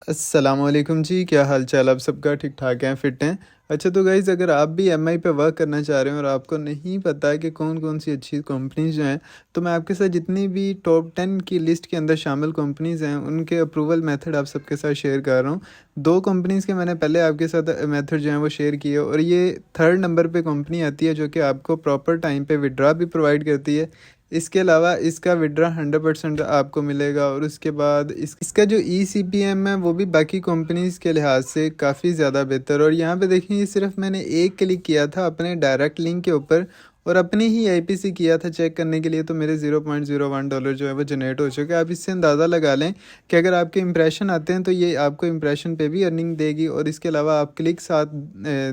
अस्सलामुअलैकुम जी, क्या हाल चाल आप सबका? ठीक ठाक हैं, फिट हैं? अच्छा, तो गाइज़ अगर आप भी एमआई पे वर्क करना चाह रहे हैं और आपको नहीं पता है कि कौन-कौन सी अच्छी कंपनीज़ जो हैं, तो मैं आपके साथ जितनी भी टॉप 10 की लिस्ट के अंदर शामिल कंपनीज़ हैं, उनके अप्रूवल मेथड आप सबके साथ शेयर कर रहा हूँ। 2 कंपनीज़ के मैंने पहले आपके साथ मेथड जो हैं वो शेयर किए और ये थर्ड नंबर पे कंपनी आती है जो कि आपको प्रॉपर टाइम पे विथड्रॉ भी प्रोवाइड करती है। इसके अलावा इसका विथड्रॉ 100% आपको मिलेगा और उसके बाद इसका जो ईसीपीएम है वो भी बाकी कंपनीज़ के लिहाज से काफ़ी ज़्यादा बेहतर। और यहाँ पे देखिए, ये सिर्फ मैंने एक क्लिक किया था अपने डायरेक्ट लिंक के ऊपर और अपनी ही आईपीसी किया था चेक करने के लिए, तो मेरे $0.01 जो है वो जनरेट हो चुके हैं। आप इससे अंदाज़ा लगा लें कि अगर आपके इंप्रेशन आते हैं तो ये आपको इंप्रेशन पे भी अर्निंग देगी और इसके अलावा आप क्लिक साथ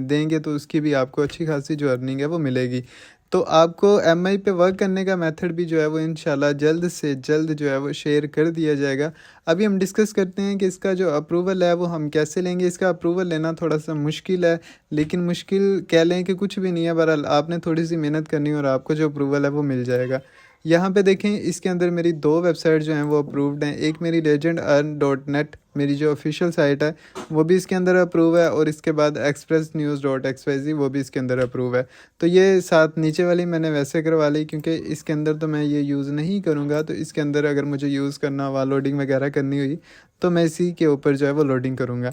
देंगे तो उसकी भी आपको अच्छी खासी जो अर्निंग है वो मिलेगी। तो आपको एमआई पे वर्क करने का मेथड भी जो है वो इंशाल्लाह जल्द से जल्द जो है वो शेयर कर दिया जाएगा। अभी हम डिस्कस करते हैं कि इसका जो अप्रूवल है वो हम कैसे लेंगे। इसका अप्रूवल लेना थोड़ा सा मुश्किल है, लेकिन मुश्किल कह लें कि कुछ भी नहीं है। बहरहाल आपने थोड़ी सी मेहनत करनी है और आपको जो अप्रूवल है वो मिल जाएगा। यहाँ पे देखें, इसके अंदर मेरी 2 वेबसाइट जो हैं वो अप्रूव्ड हैं। एक मेरी लेजेंड अर्न डॉट नेट, मेरी जो ऑफिशियल साइट है वो भी इसके अंदर अप्रूव है और इसके बाद एक्सप्रेस न्यूज़ डॉट XYZ वो भी इसके अंदर अप्रूव है। तो ये साथ नीचे वाली मैंने वैसे करवा ली क्योंकि इसके अंदर तो मैं ये यूज़ नहीं करूँगा, तो इसके अंदर अगर मुझे यूज़ करना हुआ, लोडिंग वगैरह करनी हुई तो मैं इसी के ऊपर जो है वो लोडिंग करूँगा।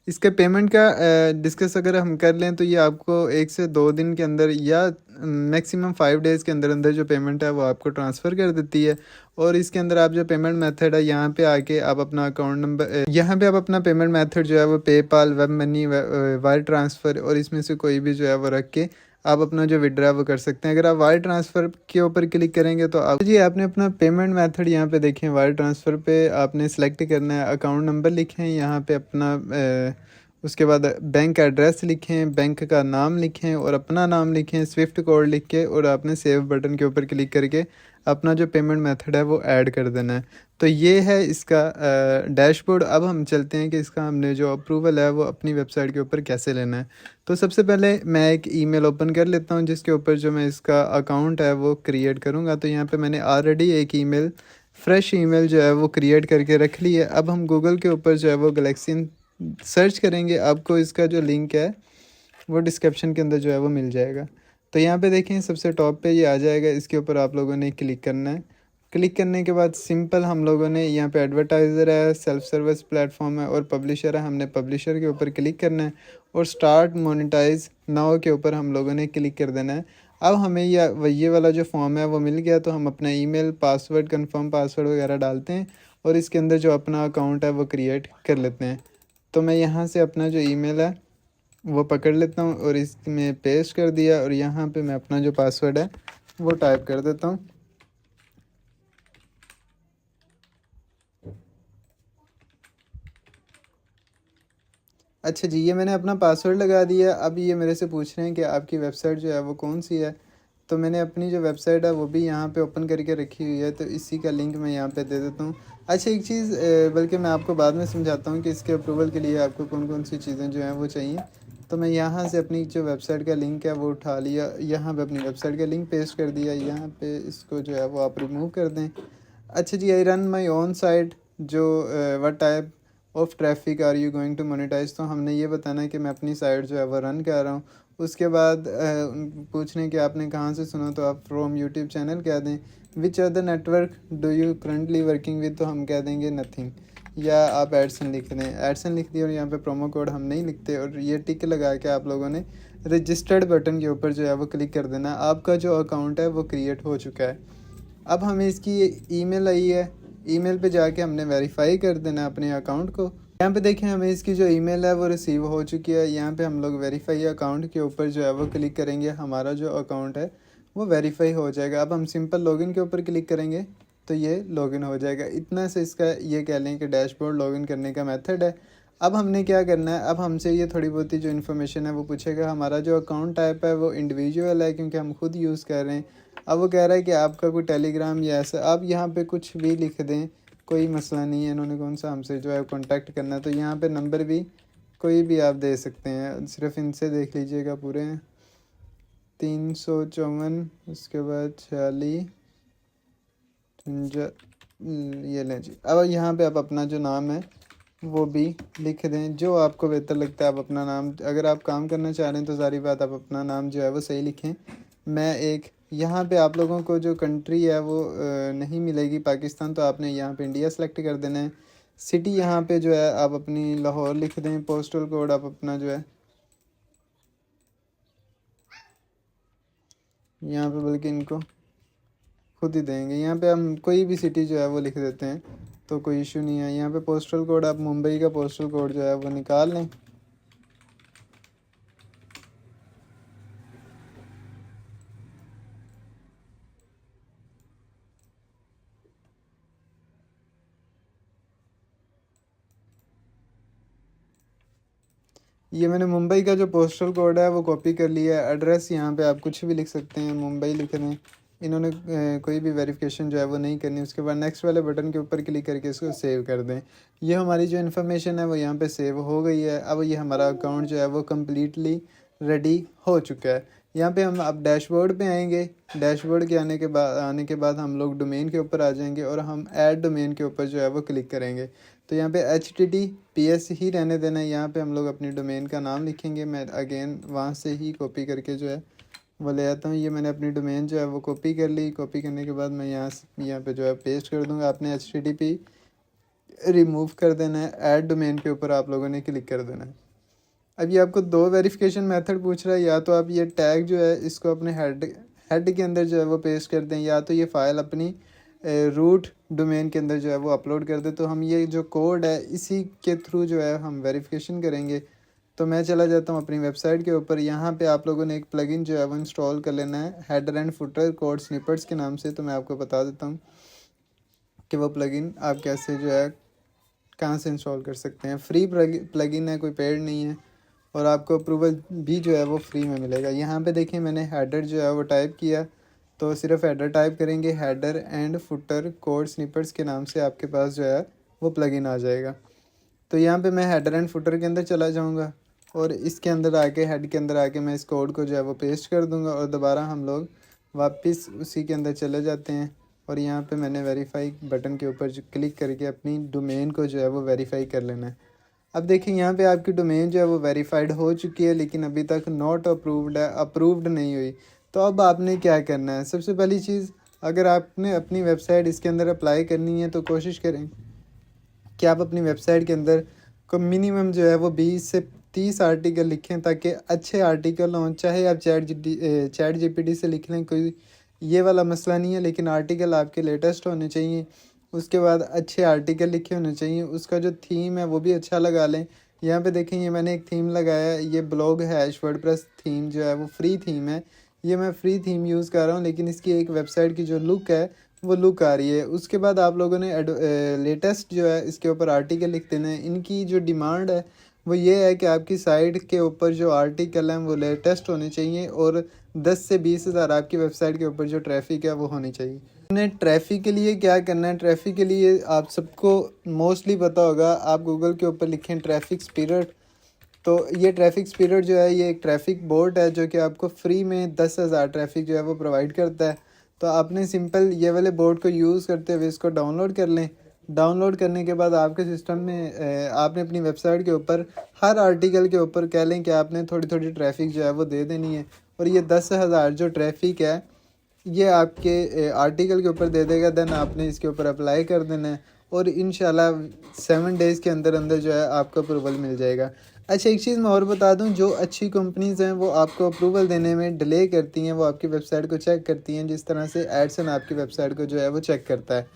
इसके पेमेंट का डिस्कस अगर हम कर लें तो ये आपको 1 से 2 दिन के अंदर या मैक्सिमम 5 डेज़ के अंदर अंदर जो पेमेंट है वो आपको ट्रांसफ़र कर देती है। और इसके अंदर आप जो पेमेंट मेथड है, यहाँ पे आके आप अपना अकाउंट नंबर, यहाँ पे आप अपना पेमेंट मेथड जो है वो PayPal, web money, wire transfer और इसमें से कोई भी जो है वो रख के आप अपना जो विड्रा वो कर सकते हैं। अगर आप वायर ट्रांसफ़र के ऊपर क्लिक करेंगे तो आप जी आपने अपना पेमेंट मेथड यहाँ पे देखें, वायर ट्रांसफ़र पे आपने सेलेक्ट करना है, अकाउंट नंबर लिखें यहाँ पे अपना, उसके बाद बैंक एड्रेस लिखें, बैंक का नाम लिखें और अपना नाम लिखें, स्विफ्ट कोड लिख के और आपने सेव बटन के ऊपर क्लिक करके अपना जो पेमेंट मेथड है वो ऐड कर देना है। तो ये है इसका डैशबोर्ड। अब हम चलते हैं कि इसका हमने जो अप्रूवल है वो अपनी वेबसाइट के ऊपर कैसे लेना है। तो सबसे पहले मैं एक ईमेल ओपन कर लेता हूँ जिसके ऊपर जो मैं इसका अकाउंट है वो क्रिएट करूँगा। तो यहाँ पे मैंने ऑलरेडी एक ईमेल, फ्रेश ईमेल जो है वो क्रिएट करके रख ली है। अब हम गूगल के ऊपर जो है वो गलेक्सी सर्च करेंगे। आपको इसका जो लिंक है वो डिस्क्रिप्शन के अंदर जो है वो मिल जाएगा। तो यहाँ पे देखें, सबसे टॉप पे ये आ जाएगा, इसके ऊपर आप लोगों ने क्लिक करना है। क्लिक करने के बाद सिंपल हम लोगों ने यहाँ पे एडवर्टाइज़र है, सेल्फ सर्विस प्लेटफॉर्म है और पब्लिशर है, हमने पब्लिशर के ऊपर क्लिक करना है और स्टार्ट मोनेटाइज नाउ के ऊपर हम लोगों ने क्लिक कर देना है। अब हमें ये वाला जो फॉर्म है वो मिल गया, तो हम अपना ईमेल, पासवर्ड, कंफर्म पासवर्ड वगैरह डालते हैं और इसके अंदर जो अपना अकाउंट है वो क्रिएट कर लेते हैं। तो मैं यहाँ से अपना जो ईमेल है वो पकड़ लेता हूँ और इसमें पेस्ट कर दिया और यहाँ पे मैं अपना जो पासवर्ड है वो टाइप कर देता हूँ। अच्छा जी, ये मैंने अपना पासवर्ड लगा दिया। अब ये मेरे से पूछ रहे हैं कि आपकी वेबसाइट जो है वो कौन सी है। तो मैंने अपनी जो वेबसाइट है वो भी यहाँ पे ओपन करके रखी हुई है, तो इसी का लिंक मैं यहाँ पे दे देता हूँ। अच्छा, एक चीज़ बल्कि मैं आपको बाद में समझाता हूँ कि इसके अप्रूवल के लिए आपको कौन कौन सी चीज़ें जो हैं वो चाहिए। तो मैं यहाँ से अपनी जो वेबसाइट का लिंक है वो उठा लिया, यहाँ पे अपनी वेबसाइट का लिंक पेस्ट कर दिया। यहाँ पे इसको जो है वो आप रिमूव कर दें। अच्छा जी, I run my own site, जो what type of traffic are you going to monetise. तो हमने ये बताना है कि मैं अपनी साइट जो है वो रन कर रहा हूँ। उसके बाद पूछ रहे हैं कि आपने कहाँ से सुना, तो आप फ्रॉम यूट्यूब चैनल कह दें। Which other network do you currently working with, तो हम कह देंगे नथिंग, या आप एडसन लिख दें। एडसन लिख दिया और यहाँ पे प्रोमो कोड हम नहीं लिखते और ये टिक लगा के आप लोगों ने रजिस्टर्ड बटन के ऊपर जो है वो क्लिक कर देना। आपका जो अकाउंट है वो क्रिएट हो चुका है। अब हमें इसकी ईमेल आई है, ईमेल पे जाके हमने वेरीफाई कर देना अपने अकाउंट को। यहाँ पे देखें, हमें इसकी जो ईमेल है वो रिसीव हो चुकी है। यहाँ पे हम लोग वेरीफाई अकाउंट के ऊपर जो है वो क्लिक करेंगे, हमारा जो अकाउंट है वो वेरीफाई हो जाएगा। अब हम सिंपल लॉगिन के ऊपर क्लिक करेंगे तो ये लॉगिन हो जाएगा। इतना से इसका ये कह लें कि डैशबोर्ड लॉगिन करने का मेथड है। अब हमने क्या करना है, अब हमसे ये थोड़ी बहुत ही जो इन्फॉर्मेशन है वो पूछेगा। हमारा जो अकाउंट टाइप है वो इंडिविजुअल है क्योंकि हम खुद यूज़ कर रहे हैं। अब वो कह रहा है कि आपका कोई टेलीग्राम या ऐसा, आप यहाँ पे कुछ भी लिख दें, कोई मसला नहीं है। इन्होंने कौन सा हमसे जो है कांटेक्ट करना है, तो यहाँ पे नंबर भी कोई भी आप दे सकते हैं। सिर्फ इनसे देख लीजिएगा पूरे 354, उसके बाद 46, ये लें जी। अब यहाँ पे आप अपना जो नाम है वो भी लिख दें, जो आपको बेहतर लगता है। आप अपना नाम, अगर आप काम करना चाह रहे हैं तो सारी बात आप अपना नाम जो है वो सही लिखें। मैं एक यहाँ पे आप लोगों को जो कंट्री है वो नहीं मिलेगी पाकिस्तान, तो आपने यहाँ पे इंडिया सेलेक्ट कर देना है। सिटी यहाँ पे जो है आप अपनी लाहौर लिख दें। पोस्टल कोड आप अपना जो है यहाँ पे, बल्कि इनको खुद ही देंगे, यहाँ पे हम कोई भी सिटी जो है वो लिख देते हैं, तो कोई इशू नहीं है। यहाँ पे पोस्टल कोड आप मुंबई का पोस्टल कोड जो है वो निकाल लें। ये मैंने मुंबई का जो पोस्टल कोड है वो कॉपी कर लिया है। एड्रेस यहाँ पे आप कुछ भी लिख सकते हैं, मुंबई लिख दें। इन्होंने कोई भी वेरिफिकेशन जो है वो नहीं करनी। उसके बाद नेक्स्ट वाले बटन के ऊपर क्लिक करके इसको सेव कर दें। ये हमारी जो इन्फॉर्मेशन है वो यहाँ पे सेव हो गई है। अब ये हमारा अकाउंट जो है वो कम्प्लीटली रेडी हो चुका है। यहाँ पे हम अब डैशबोर्ड पे आएंगे। डैशबोर्ड के आने के बाद हम लोग डोमेन के ऊपर आ जाएंगे और हम ऐड डोमेन के ऊपर जो है वो क्लिक करेंगे। तो यहाँ पे HTTPS ही रहने देना है। यहाँ पे हम लोग अपनी डोमेन का नाम लिखेंगे। मैं अगेन वहाँ से ही कॉपी करके जो है वो ले आता हूँ। ये मैंने अपनी डोमेन जो है वो कॉपी कर ली। कॉपी करने के बाद मैं यहाँ पे जो है पेस्ट कर दूँगा। आपने HTTP रिमूव कर देना है। ऐड डोमेन के ऊपर आप लोगों ने क्लिक कर देना है। अब ये आपको दो वेरिफिकेशन मेथड पूछ रहा है। या तो आप ये टैग जो है इसको अपने हेड के अंदर जो है वो पेस्ट कर दें, या तो ये फ़ाइल अपनी रूट डोमेन के अंदर जो है वो अपलोड कर दे। तो हम ये जो कोड है इसी के थ्रू जो है हम वेरिफिकेशन करेंगे। तो मैं चला जाता हूँ अपनी वेबसाइट के ऊपर। यहाँ पे आप लोगों ने एक प्लगइन जो है वो इंस्टॉल कर लेना है, header and footer code snippets के नाम से। तो मैं आपको बता देता हूँ कि वो प्लगइन आप कैसे जो है कहाँ से इंस्टॉल कर सकते हैं। फ्री प्लगइन है, कोई पेड नहीं है, और आपको अप्रूवल भी जो है वो फ्री में मिलेगा। यहाँ पे देखिए मैंने हेडर जो है वो टाइप किया, तो सिर्फ हेडर टाइप करेंगे, header and footer code snipers के नाम से आपके पास जो है वो प्लगइन आ जाएगा। तो यहाँ पे मैं हेडर एंड फुटर के अंदर चला जाऊँगा और इसके अंदर आके हेड के अंदर आके मैं इस कोड को जो है वो पेस्ट कर दूँगा और दोबारा हम लोग वापस उसी के अंदर चले जाते हैं। और यहाँ पे मैंने वेरीफाई बटन के ऊपर क्लिक करके अपनी डोमेन को जो है वो वेरीफाई कर लेना है। अब देखिए यहाँ पे आपकी डोमेन जो है वो वेरीफाइड हो चुकी है, लेकिन अभी तक नॉट अप्रूव्ड है, अप्रूव्ड नहीं हुई। तो अब आपने क्या करना है, सबसे पहली चीज़, अगर आपने अपनी वेबसाइट इसके अंदर अप्लाई करनी है तो कोशिश करें कि आप अपनी वेबसाइट के अंदर को मिनिमम जो है वो 20 से 30 आर्टिकल लिखें, ताकि अच्छे आर्टिकल हों। चाहे आप चैट जीपीटी से लिख लें, कोई ये वाला मसला नहीं है, लेकिन आर्टिकल आपके लेटेस्ट होने चाहिए। उसके बाद अच्छे आर्टिकल लिखे होने चाहिए। उसका जो थीम है वो भी अच्छा लगा लें। यहाँ पे देखें, ये मैंने एक थीम लगाया है, ये ब्लॉग हैश वर्डप्रेस थीम जो है वो फ्री थीम है। ये मैं फ्री थीम यूज़ कर रहा हूँ, लेकिन इसकी एक वेबसाइट की जो लुक है वो लुक आ रही है। उसके बाद आप लोगों ने लेटेस्ट जो है इसके ऊपर आर्टिकल लिख देना है। इनकी जो डिमांड है वो ये है कि आपकी साइट के ऊपर जो आर्टिकल हैं वो लेटेस्ट होने चाहिए, और 10 से 20 हज़ार आपकी वेबसाइट के ऊपर जो ट्रैफिक है वो होनी चाहिए। हमने ट्रैफिक के लिए क्या करना है, ट्रैफिक के लिए आप सबको मोस्टली पता होगा, आप गूगल के ऊपर लिखें ट्रैफिक स्पिरिट। तो ये ट्रैफिक स्पिरिट जो है ये एक ट्रैफिक बोट है जो कि आपको फ्री में 10,000 ट्रैफिक जो है वो प्रोवाइड करता है। तो आपने सिंपल ये वाले बोट को यूज़ करते हुए इसको डाउनलोड कर लें। डाउनलोड करने के बाद आपके सिस्टम में आपने अपनी वेबसाइट के ऊपर हर आर्टिकल के ऊपर कह लें कि आपने थोड़ी थोड़ी ट्रैफिक जो है वो दे देनी है, और ये 10,000 जो ट्रैफिक है ये आपके आर्टिकल के ऊपर दे देगा। देन आपने इसके ऊपर अप्लाई कर देना है, और इंशाल्लाह 7 डेज़ के अंदर अंदर जो है आपको अप्रूवल मिल जाएगा। अच्छा, एक चीज़ मैं और बता दूं, जो अच्छी कंपनीज़ हैं वो आपको अप्रूवल देने में डिले करती हैं। वो आपकी वेबसाइट को चेक करती हैं जिस तरह से एडसन आपकी वेबसाइट को जो है वो चेक करता है।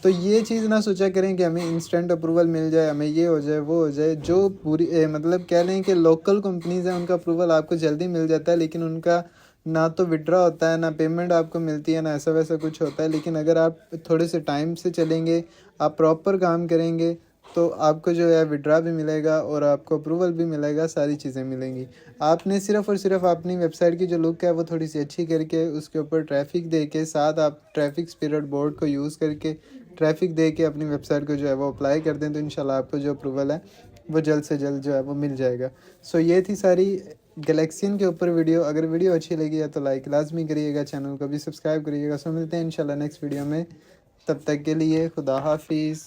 तो ये चीज़ ना सोचा करें कि हमें इंस्टेंट अप्रूवल मिल जाए, हमें ये हो जाए वो हो जाए। जो पूरी मतलब कह लें कि लोकल कंपनीज़ हैं उनका अप्रूवल आपको जल्दी मिल जाता है, लेकिन उनका ना तो विड्रा होता है, ना पेमेंट आपको मिलती है, ना ऐसा वैसा कुछ होता है। लेकिन अगर आप थोड़े से टाइम से चलेंगे, आप प्रॉपर काम करेंगे, तो आपको जो है विड्रा भी मिलेगा और आपको अप्रूवल भी मिलेगा, सारी चीज़ें मिलेंगी। आपने सिर्फ़ और सिर्फ अपनी वेबसाइट की जो लुक है वो थोड़ी सी अच्छी करके उसके ऊपर ट्रैफिक दे के, साथ आप ट्रैफिक स्पिरिट बोर्ड को यूज़ करके ट्रैफिक दे के अपनी वेबसाइट को जो है वो अप्लाई कर दें, तो इंशाल्लाह आपको जो अप्रूवल है वो जल्द से जल्द जो है वो मिल जाएगा। सो ये थी सारी गैलेक्सियन के ऊपर वीडियो। अगर वीडियो अच्छी लगी है तो लाइक लाजमी करिएगा, चैनल को भी सब्सक्राइब करिएगा। सो मिलते हैं इंशाल्लाह नेक्स्ट वीडियो में। तब तक के लिए खुदा हाफिज़।